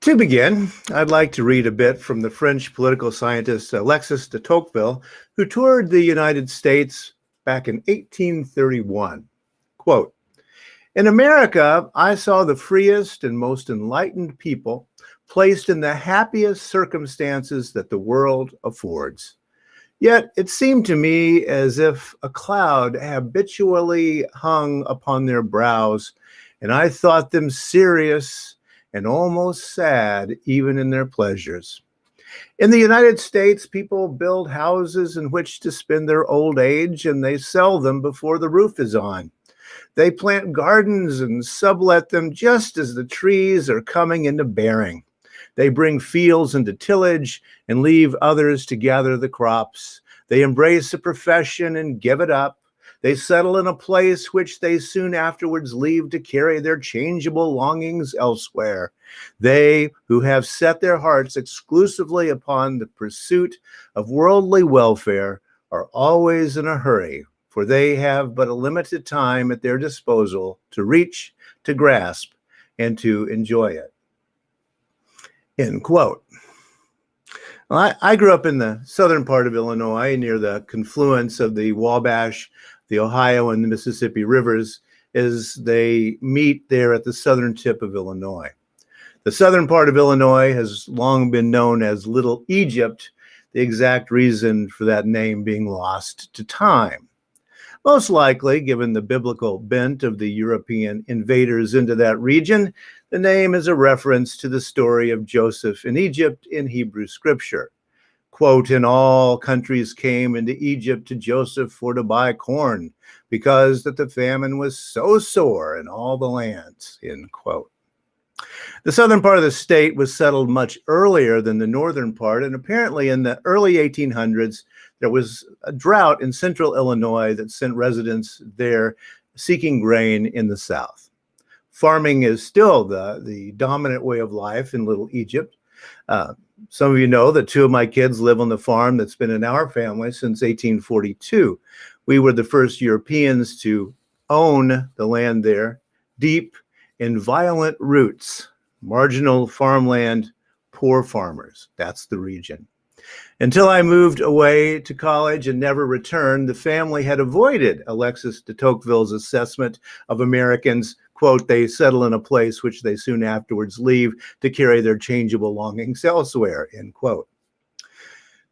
To begin, I'd like to read a bit from the French political scientist Alexis de Tocqueville, who toured the United States back in 1831. Quote, "In America, I saw the freest and most enlightened people placed in the happiest circumstances that the world affords. Yet it seemed to me as if a cloud habitually hung upon their brows, and I thought them serious and almost sad even in their pleasures. In the United States, people build houses in which to spend their old age, and they sell them before the roof is on. They plant gardens and sublet them just as the trees are coming into bearing. They bring fields into tillage and leave others to gather the crops. They embrace a profession and give it up. They settle in a place which they soon afterwards leave to carry their changeable longings elsewhere. They who have set their hearts exclusively upon the pursuit of worldly welfare are always in a hurry, for they have but a limited time at their disposal to reach, to grasp, and to enjoy it." End quote. Well, I grew up in the southern part of Illinois near the confluence of the Wabash, the Ohio, and the Mississippi rivers as they meet there at the southern tip of Illinois. The southern part of Illinois has long been known as Little Egypt, the exact reason for that name being lost to time. Most likely, given the biblical bent of the European invaders into that region, the name is a reference to the story of Joseph in Egypt in Hebrew scripture. Quote, "And all countries came into Egypt to Joseph for to buy corn, because that the famine was so sore in all the lands," end quote. The southern part of the state was settled much earlier than the northern part, and apparently in the early 1800s, there was a drought in central Illinois that sent residents there seeking grain in the south. Farming is still the dominant way of life in Little Egypt. Some of you know that two of my kids live on the farm that's been in our family since 1842. We were the first Europeans to own the land there. Deep in violent roots, marginal farmland, poor farmers. That's the region. Until I moved away to college and never returned, the family had avoided Alexis de Tocqueville's assessment of Americans. Quote, "They settle in a place which they soon afterwards leave to carry their changeable longings elsewhere," end quote.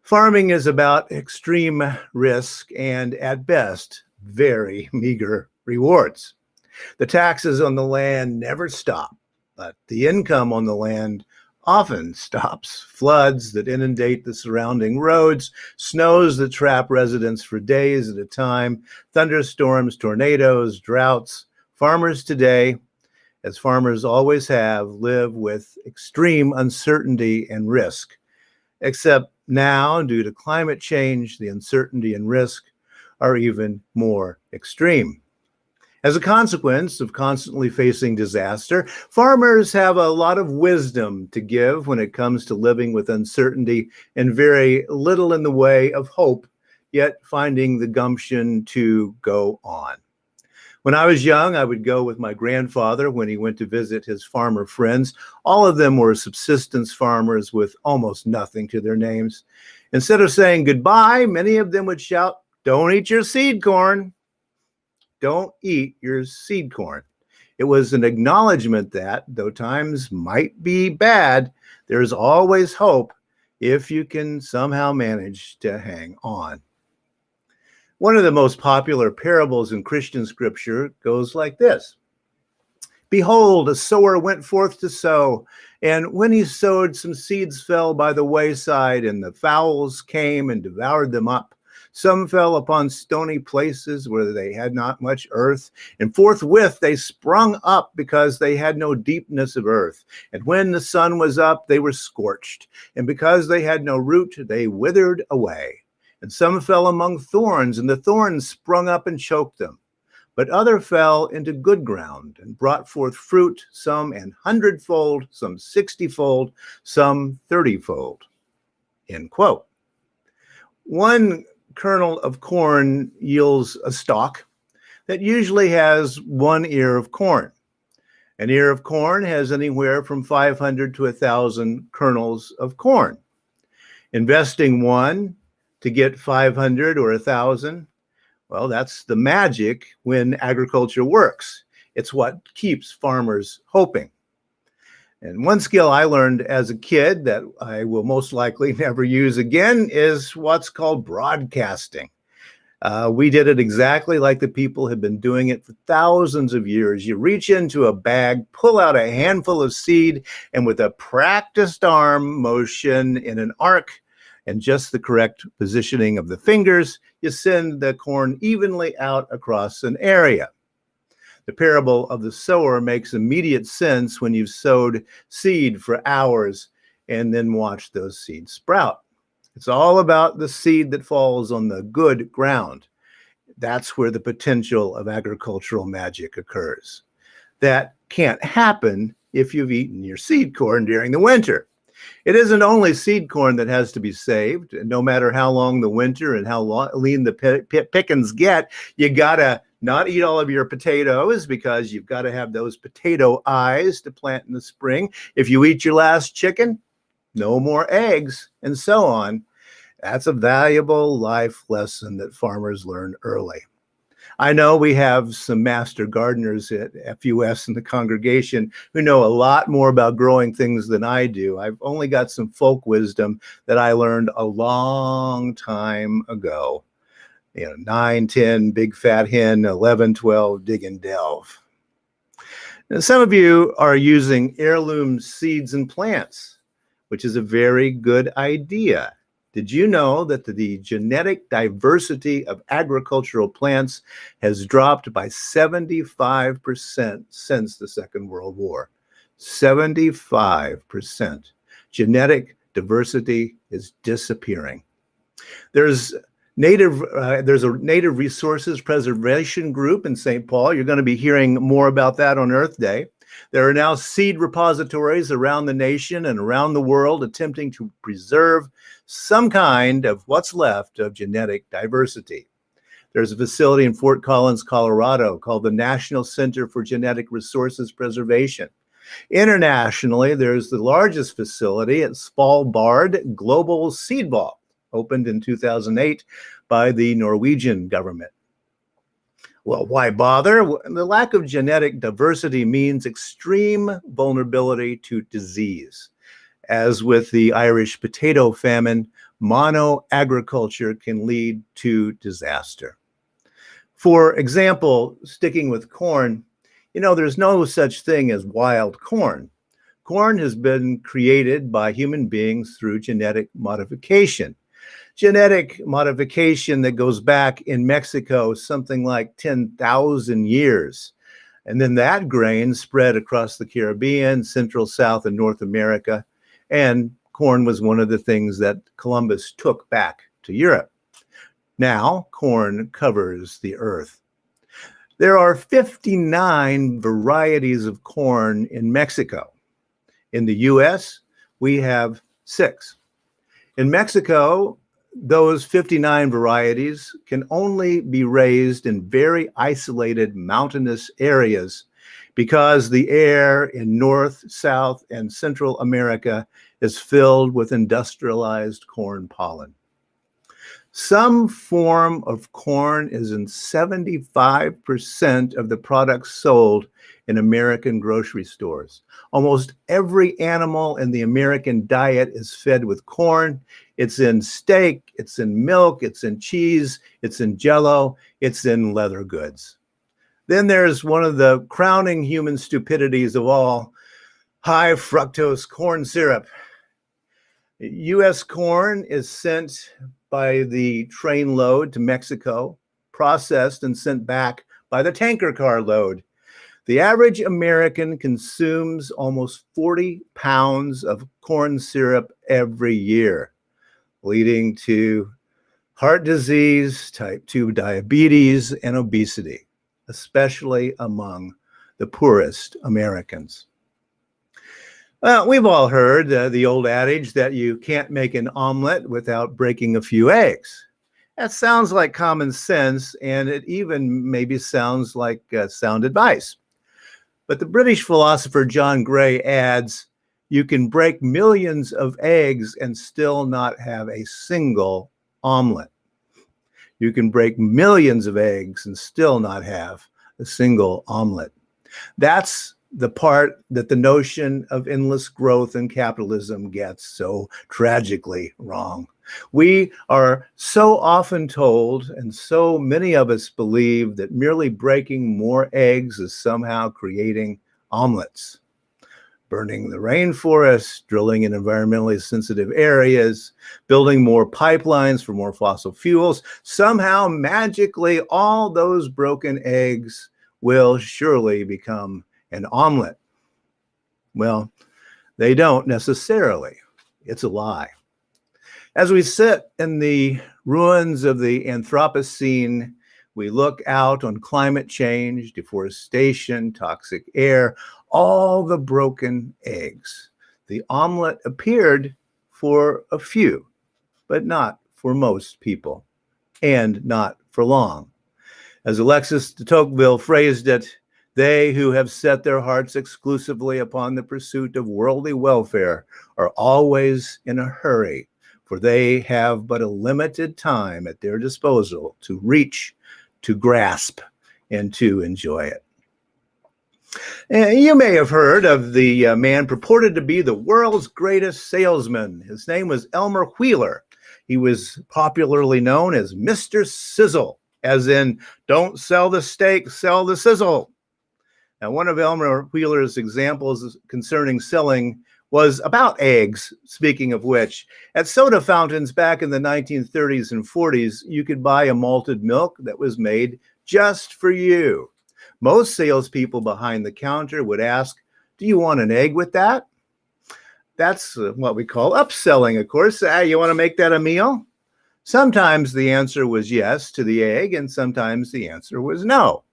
Farming is about extreme risk and, at best, very meager rewards. The taxes on the land never stop, but the income on the land often stops. Floods that inundate the surrounding roads, snows that trap residents for days at a time, thunderstorms, tornadoes, droughts. Farmers today, as farmers always have, live with extreme uncertainty and risk. Except now, due to climate change, the uncertainty and risk are even more extreme. As a consequence of constantly facing disaster, farmers have a lot of wisdom to give when it comes to living with uncertainty and very little in the way of hope, yet finding the gumption to go on. When I was young, I would go with my grandfather when he went to visit his farmer friends. All of them were subsistence farmers with almost nothing to their names. Instead of saying goodbye, many of them would shout, "Don't eat your seed corn. Don't eat your seed corn." It was an acknowledgement that, though times might be bad, there's always hope if you can somehow manage to hang on. One of the most popular parables in Christian scripture goes like this. "Behold, a sower went forth to sow, and when he sowed, some seeds fell by the wayside, and the fowls came and devoured them up. Some fell upon stony places where they had not much earth, and forthwith they sprung up because they had no deepness of earth. And when the sun was up, they were scorched, and because they had no root, they withered away. And some fell among thorns, and the thorns sprung up and choked them. But other fell into good ground and brought forth fruit, some an 100-fold, some 60-fold, some 30-fold." End quote. One kernel of corn yields a stalk that usually has one ear of corn. An ear of corn has anywhere from 500 to 1,000 kernels of corn. Investing one to get 500 or 1,000, well, that's the magic when agriculture works. It's what keeps farmers hoping. And one skill I learned as a kid that I will most likely never use again is what's called broadcasting. We did it exactly like the people have been doing it for thousands of years. You reach into a bag, pull out a handful of seed, and with a practiced arm motion in an arc and just the correct positioning of the fingers, you send the corn evenly out across an area. The parable of the sower makes immediate sense when you've sowed seed for hours and then watched those seeds sprout. It's all about the seed that falls on the good ground. That's where the potential of agricultural magic occurs. That can't happen if you've eaten your seed corn during the winter. It isn't only seed corn that has to be saved. No matter how long the winter and how lean the pickings get, you gotta not eat all of your potatoes because you've got to have those potato eyes to plant in the spring. If you eat your last chicken, no more eggs, and so on. That's a valuable life lesson that farmers learn early. I know we have some master gardeners at FUS in the congregation who know a lot more about growing things than I do. I've only got some folk wisdom that I learned a long time ago. 9, 10, big fat hen, 11, 12, dig and delve. Now, some of you are using heirloom seeds and plants, which is a very good idea. Did you know that the genetic diversity of agricultural plants has dropped by 75% since the Second World War? 75%. Genetic diversity is disappearing. There's a native resources preservation group in St. Paul. You're going to be hearing more about that on Earth Day. There are now seed repositories around the nation and around the world attempting to preserve some kind of what's left of genetic diversity. There's a facility in Fort Collins, Colorado called the National Center for Genetic Resources Preservation. Internationally, there's the largest facility at Svalbard Global Seed Vault, opened in 2008 by the Norwegian government. Well, why bother? The lack of genetic diversity means extreme vulnerability to disease. As with the Irish potato famine, mono-agriculture can lead to disaster. For example, sticking with corn, there's no such thing as wild corn. Corn has been created by human beings through genetic modification. Genetic modification that goes back in Mexico something like 10,000 years. And then that grain spread across the Caribbean, Central, South, and North America. And corn was one of the things that Columbus took back to Europe. Now, corn covers the earth. There are 59 varieties of corn in Mexico. In the US, we have 6. In Mexico, those 59 varieties can only be raised in very isolated mountainous areas because the air in North, South, and Central America is filled with industrialized corn pollen. Some form of corn is in 75% of the products sold in American grocery stores. Almost every animal in the American diet is fed with corn. It's in steak, it's in milk, it's in cheese, it's in Jell-O, it's in leather goods. Then there's one of the crowning human stupidities of all, high fructose corn syrup. U.S. corn is sent by the train load to Mexico, processed and sent back by the tanker car load. The average American consumes almost 40 pounds of corn syrup every year, leading to heart disease, type 2 diabetes, and obesity, especially among the poorest Americans. We've all heard the old adage that you can't make an omelet without breaking a few eggs. That sounds like common sense, and it even maybe sounds like sound advice. But the British philosopher John Gray adds, you can break millions of eggs and still not have a single omelet. You can break millions of eggs and still not have a single omelet. That's the part that the notion of endless growth and capitalism gets so tragically wrong. We are so often told, and so many of us believe, that merely breaking more eggs is somehow creating omelets. Burning the rainforest, drilling in environmentally sensitive areas, building more pipelines for more fossil fuels, somehow magically all those broken eggs will surely become an omelet. Well, they don't necessarily. It's a lie. As we sit in the ruins of the Anthropocene, we look out on climate change, deforestation, toxic air, all the broken eggs. The omelet appeared for a few, but not for most people, and not for long. As Alexis de Tocqueville phrased it, they who have set their hearts exclusively upon the pursuit of worldly welfare are always in a hurry, for they have but a limited time at their disposal to reach, to grasp, and to enjoy it. You may have heard of the man purported to be the world's greatest salesman. His name was Elmer Wheeler. He was popularly known as Mr. Sizzle, as in, don't sell the steak, sell the sizzle. Now, one of Elmer Wheeler's examples concerning selling was about eggs, speaking of which. At soda fountains back in the 1930s and 40s, you could buy a malted milk that was made just for you. Most salespeople behind the counter would ask, do you want an egg with that? That's what we call upselling, of course. You want to make that a meal? Sometimes the answer was yes to the egg, and sometimes the answer was no.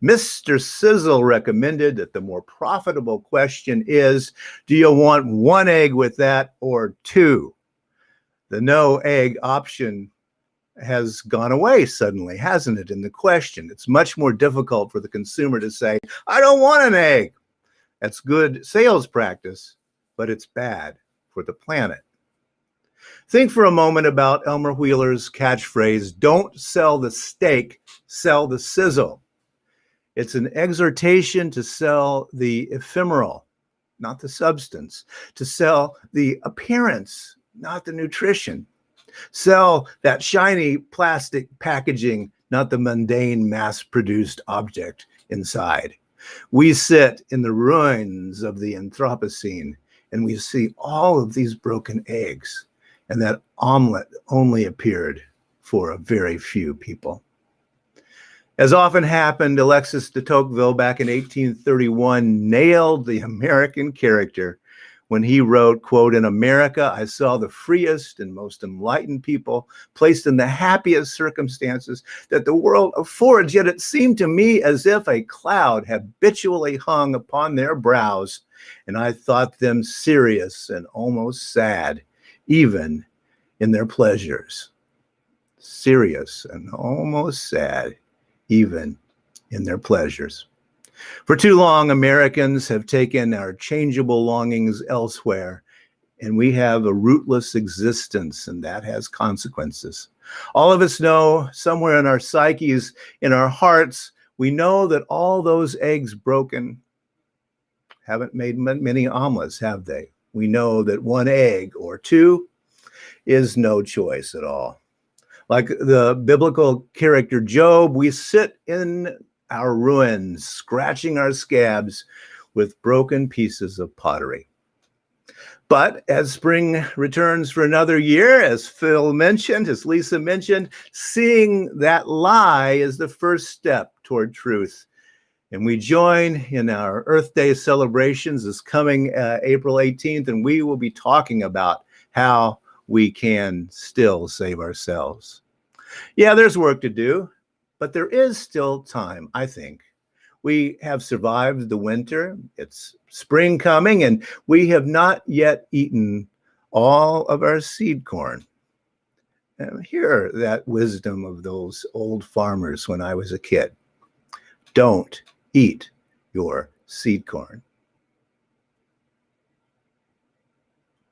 Mr. Sizzle recommended that the more profitable question is, do you want one egg with that or two? The no egg option has gone away suddenly, hasn't it, in the question? It's much more difficult for the consumer to say, I don't want an egg. That's good sales practice, but it's bad for the planet. Think for a moment about Elmer Wheeler's catchphrase, don't sell the steak, sell the sizzle. It's an exhortation to sell the ephemeral, not the substance, to sell the appearance, not the nutrition. Sell that shiny plastic packaging, not the mundane mass-produced object inside. We sit in the ruins of the Anthropocene and we see all of these broken eggs, and that omelet only appeared for a very few people. As often happened, Alexis de Tocqueville back in 1831 nailed the American character when he wrote, quote, in America, I saw the freest and most enlightened people placed in the happiest circumstances that the world affords, yet it seemed to me as if a cloud habitually hung upon their brows, and I thought them serious and almost sad, even in their pleasures. Serious and almost sad, even in their pleasures. For too long, Americans have taken our changeable longings elsewhere, and we have a rootless existence, and that has consequences. All of us know, somewhere in our psyches, in our hearts, we know that all those eggs broken haven't made many omelets, have they? We know that one egg or two is no choice at all. Like the biblical character Job, we sit in our ruins, scratching our scabs with broken pieces of pottery. But as spring returns for another year, as Phil mentioned, as Lisa mentioned, seeing that lie is the first step toward truth. And we join in our Earth Day celebrations this coming April 18th, and we will be talking about how we can still save ourselves. Yeah, there's work to do, but there is still time, I think. We have survived the winter. It's spring coming, and we have not yet eaten all of our seed corn. And hear that wisdom of those old farmers when I was a kid. Don't eat your seed corn.